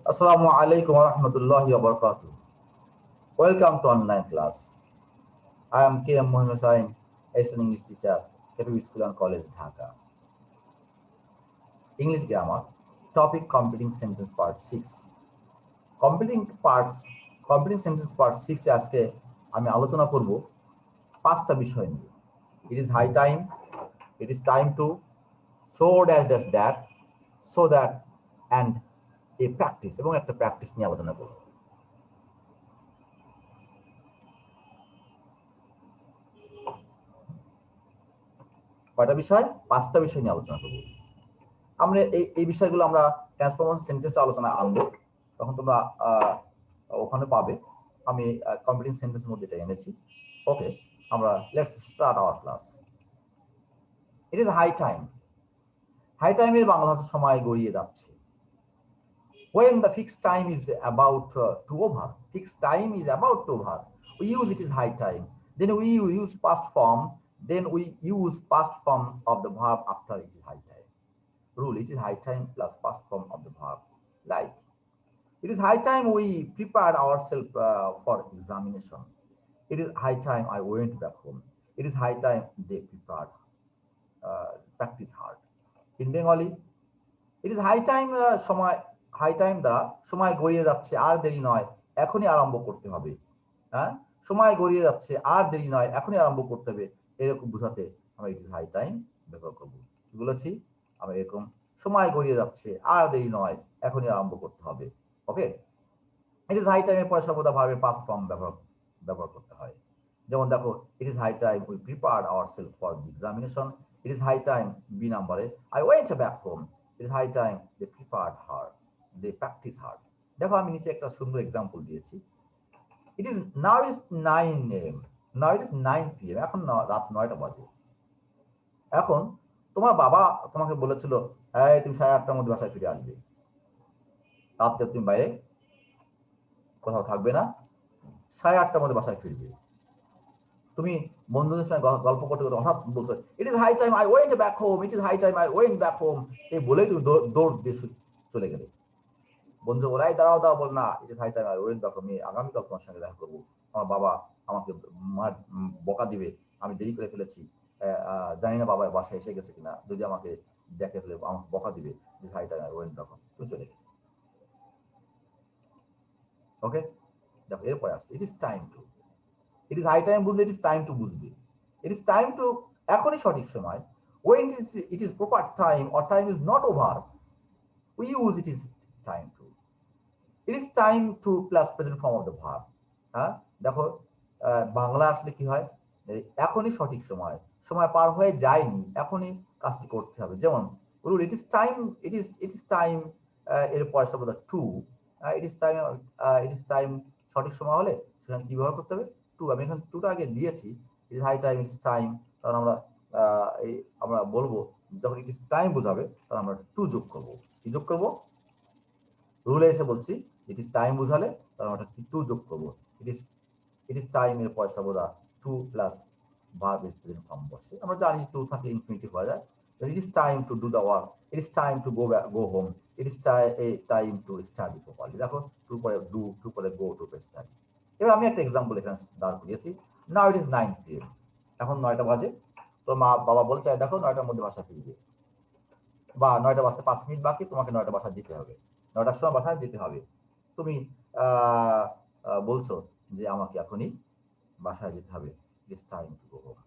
Assalamu alaikum wa rahmatullahi wa barakatuh. Welcome to online class. I am K.M. Mohammed Sain, as an English teacher, KPB School and College, Dhaka. English grammar, topic completing sentence part 6. Completing sentence part 6 আজকে আমি আলোচনা করব পাঁচটা বিষয় নিয়ে। It is high time, it is time to, so that, so that, and a practice এবং একটা practice নিয়ে আলোচনা করব। কয়টা বিষয়? পাঁচটা বিষয় নিয়ে আলোচনা করব। আমরা এই বিষয়গুলো আমরা ট্রান্সফরমেশন সেন্টেন্সে আলোচনা আনবো, তখন তোমরা ওখানে পাবে। আমি কমপ্লিটিং সেন্টেন্সের মধ্যে এটা এনেছি। ওকে, আমরা let's start our class. It is high time. High টাইমের বাংলা ভাষার সময় গড়িয়ে যাচ্ছে। When the fixed time is about to over, fixed time is about to over, we use it is high time. Then we use past form. Then we use past form of the verb after it is high time. Rule: it is high time plus past form of the verb. Like, it is high time we prepared ourselves for examination. It is high time I went back home. It is high time they prepared, practice hard. In Bengali, it is high time সময় high time দ্বারা সময় গড়িয়ে যাচ্ছে, আর দেরি নয়, এখনই আরম্ভ করতে হবে। হ্যাঁ, সময় গড়িয়ে যাচ্ছে, আর দেরি নয়, এখনই আরম্ভ করতে হবে, এরকম বোঝাতে আমরা ইট ইজ হাই টাইম ব্যবহার করব। কি বলেছি? আমরা এরকম সময় গড়িয়ে যাচ্ছে, আর দেরি নয়, এখনই আরম্ভ করতে হবে। ওকে, ইট ইজ হাই টাইমের পরে সর্বদা ভার্বের পাস্ট ফর্ম ব্যবহার করতে হয়। যেমন দেখো, it is high time we prepared ourself for the examination. It is high time, B নাম্বারে, I went back home. It is high time they prepared hard, they practice hard. দেখো, আমি নিচে একটা সুন্দর এক্সাম্পল দিয়েছি। It is now is 9 AM, now it is 9 PM, এখন রাত 9টা বাজে। এখন তোমার বাবা তোমাকে বলেছিল, এই তুমি 8:30টার মধ্যে বাসায় ফিরে আসবে, রাত্রে তুমি বাইরে কোথাও থাকবে না, 8:30টার মধ্যে বাসায় ফিরবে। তুমি বন্ধুদের সঙ্গে গল্প করতে করতে হঠাৎ বলছো, it is high time I went back home, it is high time I went back home, এই বলেই তুমি দৌড় দিয়ে চলে গেলে। বন্ধু বলাই দাঁড়াও বল না, it is high time I went back home, আগামীকাল তোমার সঙ্গে দেখা করবো, আমার বাবা আমাকে বকা দিবে, আমি দেরি করে ফেলেছি, জানি না বাবা বাসায় এসে গেছে কিনা, যদি আমাকে দেখে ফেলে আমাকে বকা দিবে, it is high time I went back home, তুমি চলে গেলে। ওকে, দেখো এরপরে আসছে, it is time to. It is high time বুঝলে ইট ইজ টাইম টু বুঝবে। ইট ইজ টাইম টু, এখনই সঠিক সময়। When it is proper time or time is not over, we use it is time to. It is time to plus present form of the verb. হ্যাঁ, দেখো বাংলা আসলে কি হয়, এখনই সঠিক সময়, সময় পার হয়ে যায়নি, এখনই কাজটি করতে হবে। যেমন rule, it is time, it is time, এর পরে শব্দ টু। ইট ইজ টাইম সঠিক সময় হলে সেখানে কি ব্যবহার করতে হবে? টু। আমি এখানে টুটা আগে দিয়েছি। It is high time, it is time, কারণ আমরা বলবো যখন ইট ইজ টাইম বোঝাবে তখন আমরা টু যোগ করবো। কি যোগ করবো? রুলে এসে বলছি ইট ইজ টাইম বোঝালে তখন আমরা টু যোগ করবো। ইট ইজ টাইম এর পরে সর্বদা টু প্লাস ভার্ব এর প্রেজেন্ট ফর্ম বসে। আমরা জানি টু থাকলে ইনফিনিটিভ হয়ে যায়। ইট is time to do the work, it is time to go home, it is time to study properly. দেখো, টু পরে ডু, টু পরে গো, টু পরে স্টাডি। এবার আমি একটা এক্সাম্পল এখানে দাঁড় করিয়েছি। নাও ইট ইজ 9 PM, এখন 9টা বাজে। তোর মা বাবা বলছে, দেখো 9টার মধ্যে বাসা ফিরবে, বা 9টা বাজতে 5 মিনিট বাকি, তোমাকে 9টা বাসায় যেতে হবে, 9টার সময় বাসায় যেতে হবে। তুমি বলছো যে আমাকে এখনই বাসায় যেতে হবে, it's time to go home.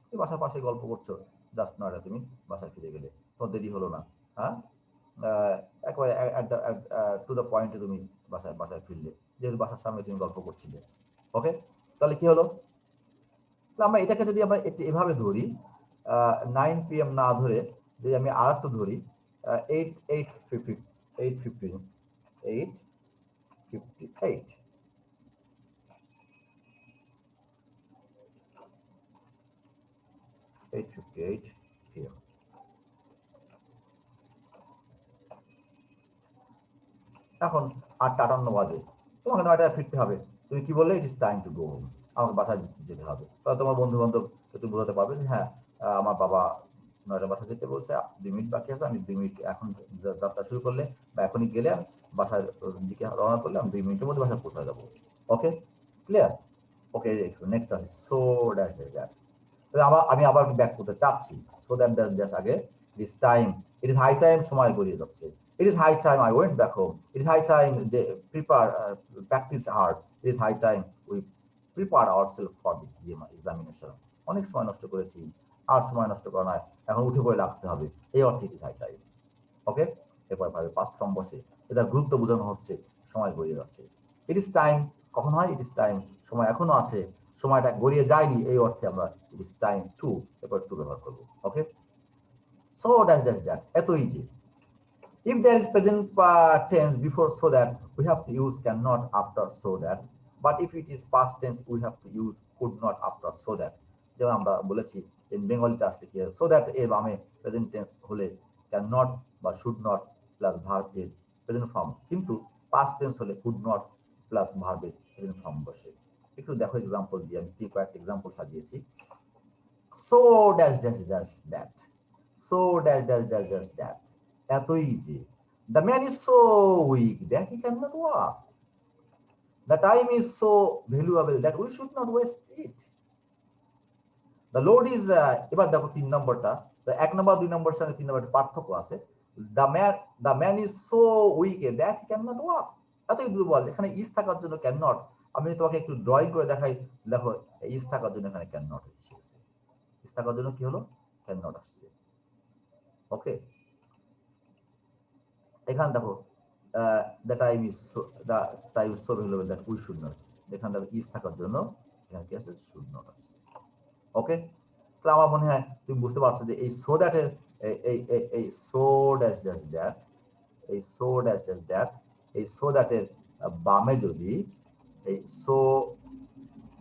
তুমি বাসার পাশে গল্প করছো, জাস্ট 9টা তুমি বাসায় ফিরে গেলে, তোমার দেরি হলো না। হ্যাঁ, একেবারে টু দ্য পয়েন্টে তুমি বাসায় ফিরলে, যেহেতু বাসার সামনে তুমি গল্প করছিলে। ওকে, তাহলে কি হলো? আমরা এটাকে যদি আমরা এভাবে ধরি, 9 PM না ধরে যদি আমি আর একটু ধরি, 8:58, 8:58 PM। এখন 8:58 বাজে, তোমাকে 9টায় ফিরতে হবে। তুমি কি বললে? ইট is time to go home, আমাকে বাসায় যেতে হবে। তাহলে তোমার বন্ধু বান্ধব তুমি বোঝাতে পারবে যে হ্যাঁ, আমার বাবা 9টা বাসা যেতে বলছে, 2 মিনিট বাকি আছে, আমি 2 মিনিট এখন যাত্রা শুরু করলে বা এখনই গেলে বাসার দিকে রওনা করলে আমি 2 মিনিটের মধ্যে বাসায় পৌঁছে যাবো। Okay, clear? ওকে, নেক্সট আছে সো ড্যাশ দ্যাট। আমি আবার ব্যাক করতে চাচ্ছি, সো দ্যাট দ্যাট আগে it is time, it is high time, সময় গড়িয়ে যাচ্ছে। It is high time I went back home, it is high time they prepare practice hard, it is high time we prepare ourselves for this examination. অনেক সময় নষ্ট করেছি, আর সময় নষ্ট করা নয়, এখন উঠে পড়ে লাগতে হবে, এই অর্থে ইট ইজ হাই টাইম। ওকে, এরপর ভাবে পাস্ট ফর্ম বসে এটার গুরুত্ব বোঝানো হচ্ছে, সময় গড়িয়ে যাচ্ছে। ইট ইজ টাইম কখন হয়, ইট ইজ টাইম সময় এখনো আছে, সময়টা গড়িয়ে যায়নি, এই অর্থে আমরা ইট ইজ টাইম টু, এরপর টু ব্যবহার করবো। ওকে, সো ড্যাশ ড্যাশ দ্যাট, এত easy. If there is present tense before so that, we have to use cannot after so that. But if it is past tense, we have to use could not after so that. যেমন আমরা বলেছি in বেঙ্গলিতে আসলে কি so that এর বামে present tense হলে cannot বা should not plus verb এর প্রেজেন্ট ফর্ম, কিন্তু পাস্ট টেন্স হলে could not প্লাস ভার্ব এর প্রেজেন্ট ফর্ম বসে। একটু দেখো এক্সাম্পল দিয়ে, আমি কয়েকটা এক্সাম্পল সাজিয়েছি। so dash dash dash that, so dash dash dash dash that, এতই easy. The man is so weak that he cannot walk. The time is so valuable that we should not waste it. The load is এবার দেখো 3 নম্বরটা, 1 নম্বর 2 নম্বরের সঙ্গে 3 নম্বরের পার্থক্য আছে। The man is so weak that he cannot walk. এতই দুর্বল, এখানে ইজ থাকার জন্য ক্যান নট। আমি তোমাকে একটু ড্রয়িং করে দেখাই, দেখো ইজ থাকার জন্য এখানে ক্যান নট এসেছে, ইজ থাকার জন্য কি হলো, ক্যান নট আসছে। ওকে, এখানে দেখো the time is so valuable that we should not, এখানে দেখো ইজ থাকার জন্য এখানে কি আছে, should not আসছে। ওকে, তাহলে আমার মনে হয় তুমি বুঝতে পারছো যে এই সো দ্যাট এর এই সো ড্যাশ ড্যাশ দ্যাট, এই সো ড্যাশ ড্যাশ দ্যাট, এই সো দ্যাট এর বামে যদি এই সো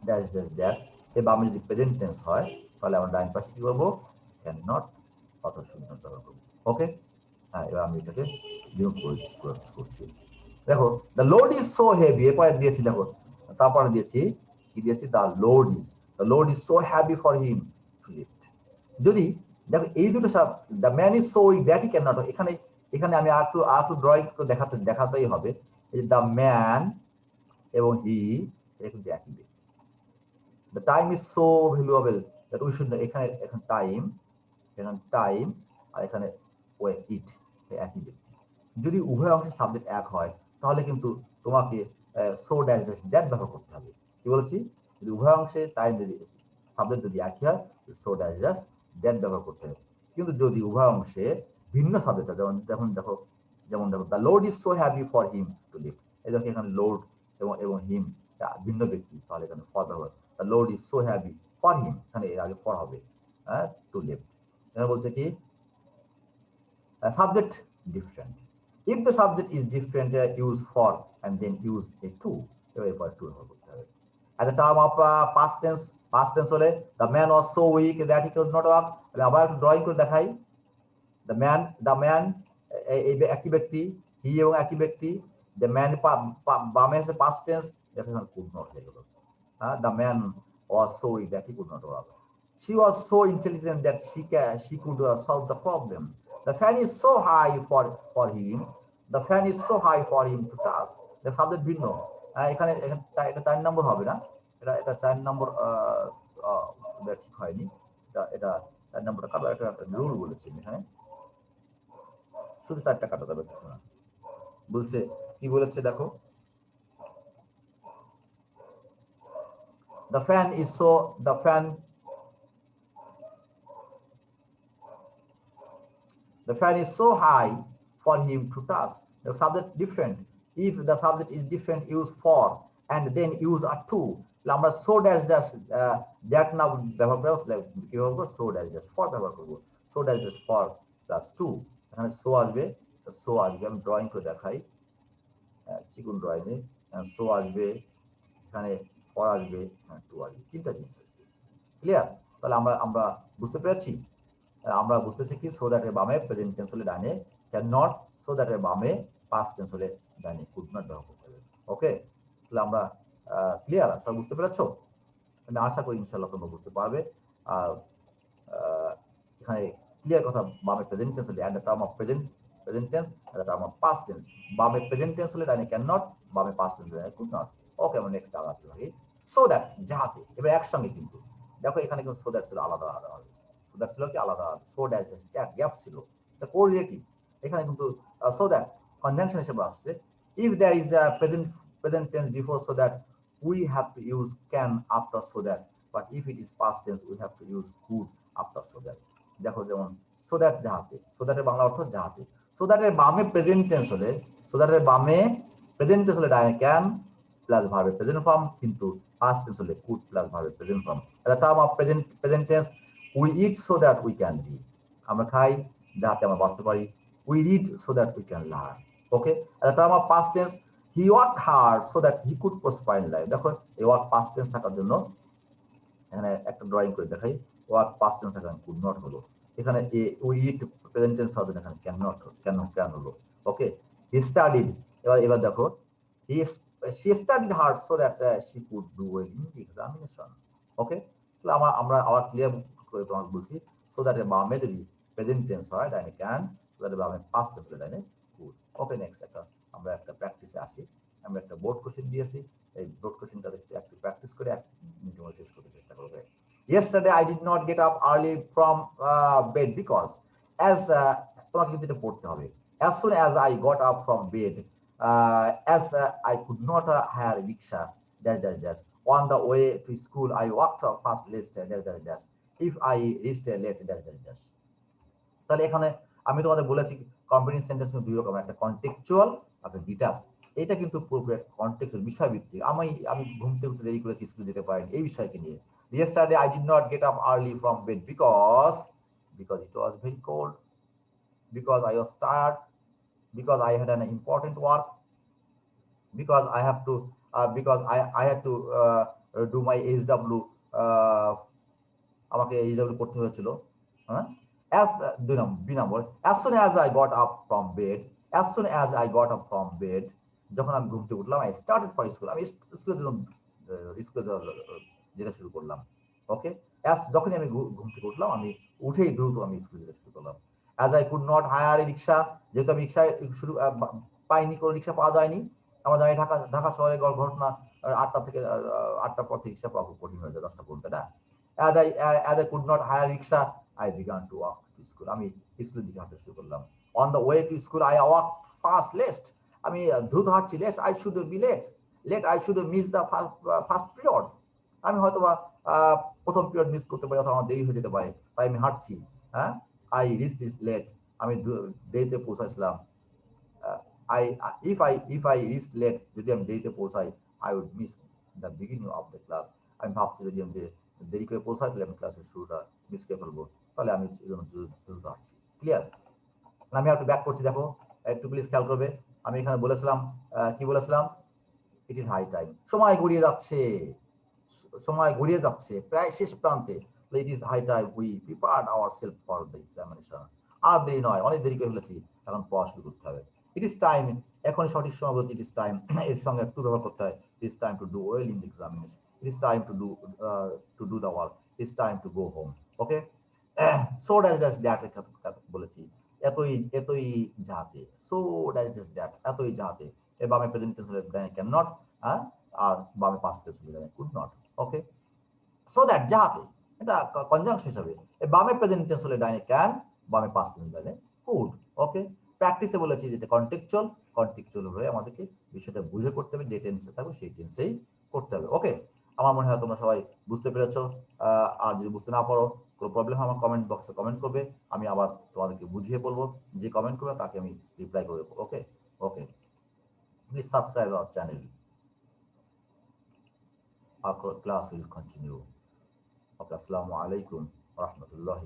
ড্যাশ ড্যাশ দ্যাট এর বামে যদি প্রেজেন্ট টেন্স হয়, তাহলে আমরা ডাইন পাশে কি করবো, ক্যান নট অথবা শুড নট ব্যবহার করবো। ওকে, হ্যাঁ, এবার আমি এটাকে বিয়োগ করছি। দেখো the load is so heavy, এরপরে দিয়েছি দেখো, তারপরে দিয়েছি কি দিয়েছি, the load is so heavy for him two lift. যদি দেখো এই দুটো the man is so weak that he can not, এখানে এখানে আমি আর একটু ড্রয়িং দেখাতেই হবে। এই দ্য ম্যান এবং হি কিন্তু একই ব্যক্তি। The time is so valuable that we should, এখানে টাইম, এখানে টাইম আর এখানে ইট, একই ব্যক্তি। যদি উভয় অংশের সাবজেক্ট এক হয়, তাহলে কিন্তু তোমাকে সো ড্যাশ ড্যাশ দ্যাট ব্যবহার করতে হবে। কি বলেছি, যদি উভয় অংশে টাইম যদি সাবজেক্ট যদি একই হয়, সো ড্যাশ ড্যাশ দ্যাট ব্যবহার করতে হবে। কিন্তু যদি উভয় অংশে ভিন্ন সাবজেক্ট হয়, যেমন দেখো the load is so heavy for him to leave, এই দেখো এখানে লোড এবং হিম ভিন্ন ব্যক্তি, তাহলে এখানে ফর ব্যবহার, the load is so heavy for হিম, এখানে এর আগে ফর হবে, টু লিভ। এখানে বলছে কি subject different. If the subject is different, use for and then use a to. At the time of past tense হলে the man was so weak that he could not walk. আমি আবার একটু drawing করে দেখাই। the man এই একই ব্যক্তি, হি এবং একই ব্যক্তি, the man বামে আছে past tense, এখানে could not হয়ে গেল। The man was so weak that he could not walk. She was so intelligent that she could solve the problem. The fan is so high for him. The fan is so high for him to touch. The subject ভিন্ন, এখানে এটা 4 নম্বর হবে না, এটা 4 নম্বর ঠিক হয়নি, এটা 4 নম্বরটা কাটা, এটা রুল বলেছি এখানে, শুধু 4টা কাটা যাবে কিছু না। বলছে কি বলেছে দেখো, the fan is so high for him to touch. The subject different. If the subject is different, use for and then use a to. আমরা so dash dash that না ব্যবহার করব, কি বলবো, so dash dash for ব্যবহার করব, so dash dash for plus to, এখানে so আসবে, আমি ড্রয়িং করে দেখাই, চিকুন ড্রয়িং এ so আসবে, এখানে for আসবে, to আসবে, তিনটা জিনিস। ক্লিয়ার? তাহলে আমরা বুঝতে পেরেছি, আমরা বুঝতেছি কি সো দ্যাট এর বামে প্রেজেন্ট টেন্স হলে ডানে ক্যান নট, সো দ্যাট এর বামে পাস্ট টেন্স হলে ডানে কুড নট ব্যবহার করতে হবে। ওকে, তাহলে আমরা ক্লিয়ার, সব বুঝতে পেরেছো? আমি আশা করি ইনশাআল্লাহ তোমরা বুঝতে পারবে। আর এখানে ক্লিয়ার কথা, বামে প্রেজেন্ট টেন্স হলে at the term of present tense, at the term of past tense, বামে প্রেজেন্ট টেন্স হলে ডাইনে ক্যান নট, বামে পাস্ট টেন্স হলে কুড নট। ওকে, আমরা নেক্সট আগাতে পারি। সো দ্যাট যাহাতে, এবার একসঙ্গে কিন্তু দেখো এখানে কিন্তু সো দ্যাট ছিল আলাদা আলাদা হবে, সো দ্যাট ছিল কি আলাদা, so dash dash that gap ছিল, এটা কোরিলেটিভ। এখানে কিন্তু সো দ্যাট কনজাংশন হিসেবে আসছে। If there is a present tense before so that, we have to use can after so that, but if it is past tense we have to use could after so that। দেখো যেমন so that যাহাতে, so that এর বাংলা অর্থ যাহাতে, so that এর বামে present tense হলে, so that এর বামে প্রেজেন্ট টেন্স হলে ডাইরেক্ট ক্যান প্লাস ভার্বের প্রেজেন্ট ফর্ম, কিন্তু পাস্ট টেন্স হলে কুড প্লাস ভার্বের প্রেজেন্ট ফর্ম। এটা term of present tense, we eat so that we can read, আমরা খাই যাতে আমরা বাঁচতে পারি, we read so that we can learn। ওকে, এটা term of past tense, he worked hard so that he could prosper in life। দেখো এই work past tense থাকার জন্য এখানে একটা ড্রয়িং করে দেখাই, ওয়ার্ক পাস্ট টেন্স এখানে কুড নট হলো, এখানে উই ইট প্রেজেন্ট টেন্স হবে, এখানে ক্যান নট, ক্যান হলো। ওকে, হি স্টাডিড, এবার দেখো she studied hard so that she could do well in the examination। ওকে, তাহলে আমরা আবার ক্লিয়ার করে তোমাকে বলছি, সো দ্যাট এর বামে যদি প্রেজেন্ট টেন্স হয় ডাইনে ক্যান, সো দ্যাট এর বামে পাস্ট টেন্স হলে ডাইনে কুড। ওকে, নেক্সট আমরা একটা প্র্যাকটিসে আসি। আমরা একটা বোর্ড কোশ্চেন দিয়েছি, এই বোর্ড কোশ্চেনটা একটু প্র্যাকটিস করে 1 মিনিটের মধ্যে শেষ করতে চেষ্টা করবে। Yesterday I did not get up early from bed because as তোমাকে কিন্তু এটা পড়তে হবে, as soon as I got up from bed, as I could not hire a rickshaw dash dash dash, on the way to school I walked fast dash dash dash, if I reached late dash dash dash। তাহলে এখানে আমি তোমাদের বলেছি competitive sentence কিন্তু দুই রকম, একটা contextual আর detached. এটা কিন্তু পুরোপুরি কন্টেক্সচুয়াল, বিষয় ভিত্তিক। আমি ঘুম থেকে উঠতে দেরি করেছি, স্কুলে যেতে পারিনি, এই বিষয়কে নিয়ে। Yesterday I did not get up early from bed because it was very cold, because I was tired, because I had an important work, because I have to I had to do my HW, আমাকে HW করতে হয়েছিল। হ্যাঁ, as B number, as soon as I got up from bed, as soon as I got up from bed, যখন আমি ঘুম থেকে উঠলাম, I started for school, আমি স্কুলের জন্য যেতে শুরু করলাম। ওকে, as যখনই আমি ঘুম থেকে উঠলাম, আমি উঠেই দ্রুত আমি স্কুলে যেতে শুরু করলাম। as I could not hire a rickshaw, যেহেতু আমি রিক্সায় শুরু পাইনি, কোনো রিক্সা পাওয়া যায়নি। আমরা জানি ঢাকা শহরের ঘটনা, 8টা থেকে 8টার পর থেকে রিক্সা পাওয়া খুব কঠিন হয়ে যায়, 10টা পর্যন্ত না। as I could not hire rickshaw, I began to walk to school, আমি স্কুলের দিকে হাঁটতে শুরু করলাম। on the way to school I walked fast lest, আমি দ্রুত হাঁটছি, lest I should be late I should miss the first period, আমি হয়তোবা প্রথম পিরিয়ড মিস করতে পারি, অথবা আমার দেরি হয়ে যেতে পারে, তাই আমি হাঁটছি। হ্যাঁ, I reached late, আমি দেরিতে পৌঁছাইছিলাম। if I reached late, যদি আমি দেরিতে পৌঁছাই, I would miss the beginning of the class, আমি ভাবছি যদি আমি দেরি করে পৌঁছাই তাহলে আমি ক্লাসের শুরুটা মিস করে ফেলবো, তাহলে আমি এই জন্য দ্রুত হাঁটছি। ক্লিয়ার? আমি একটু ব্যাক করছি, দেখো একটু প্লিজ খেয়াল করবে। আমি এখানে বলেছিলাম, কি বলেছিলাম, ইট ইজ হাই টাইম, সময় গড়িয়ে যাচ্ছে, সময় গড়িয়ে যাচ্ছে, প্রায় শেষ প্রান্তে। It is high time we prepared ourself for the examination, আর দেরি নয়, অনেক দেরি করে ফেলেছি, এখন পড়া শুরু করতে হবে। ইট ইজ টাইম, এখন সঠিক সময় বলতে ইট ইজ টাইম, এর সঙ্গে টু ব্যবহার করতে হয়। ইট is time to do well in the examination, it is time to do the work, it is time to go home. Okay, so dash dash that বলেছি, এতই যাহাতে, সো ড্যাশ ড্যাশ দ্যাট এতই যাহাতে, এর বামে প্রেজেন্ট টেন্স হলে can not, আর বামে past tense হলে could not. Okay, so that যাহাতে, এটা কনজাংশন হিসাবে, এর বামে প্রেজেন্ট টেন্স হলে ডাইনে ক্যান, বামে পাস্ট টেন্স হলে কুড। ওকে, প্র্যাকটিসে বলেছি যেটা কন্টেক্সচুয়াল হয়ে আমাদেরকে বিষয়টা বুঝে করতে হবে, যে টেন্সে থাকবে সেই টেন্সেই করতে হবে। ওকে, আমার মনে হয় তোমরা সবাই বুঝতে পেরেছো। আর যদি বুঝতে না পারো, কোনো প্রবলেম হয় আমার কমেন্ট বক্সে কমেন্ট করবে, আমি আবার তোমাদেরকে বুঝিয়ে বলবো, যে কমেন্ট করবে তাকে আমি রিপ্লাই করে দেবো। Okay okay, please subscribe our channel, our class will continue. Okay, assalamu alaikum wa rahmatullahi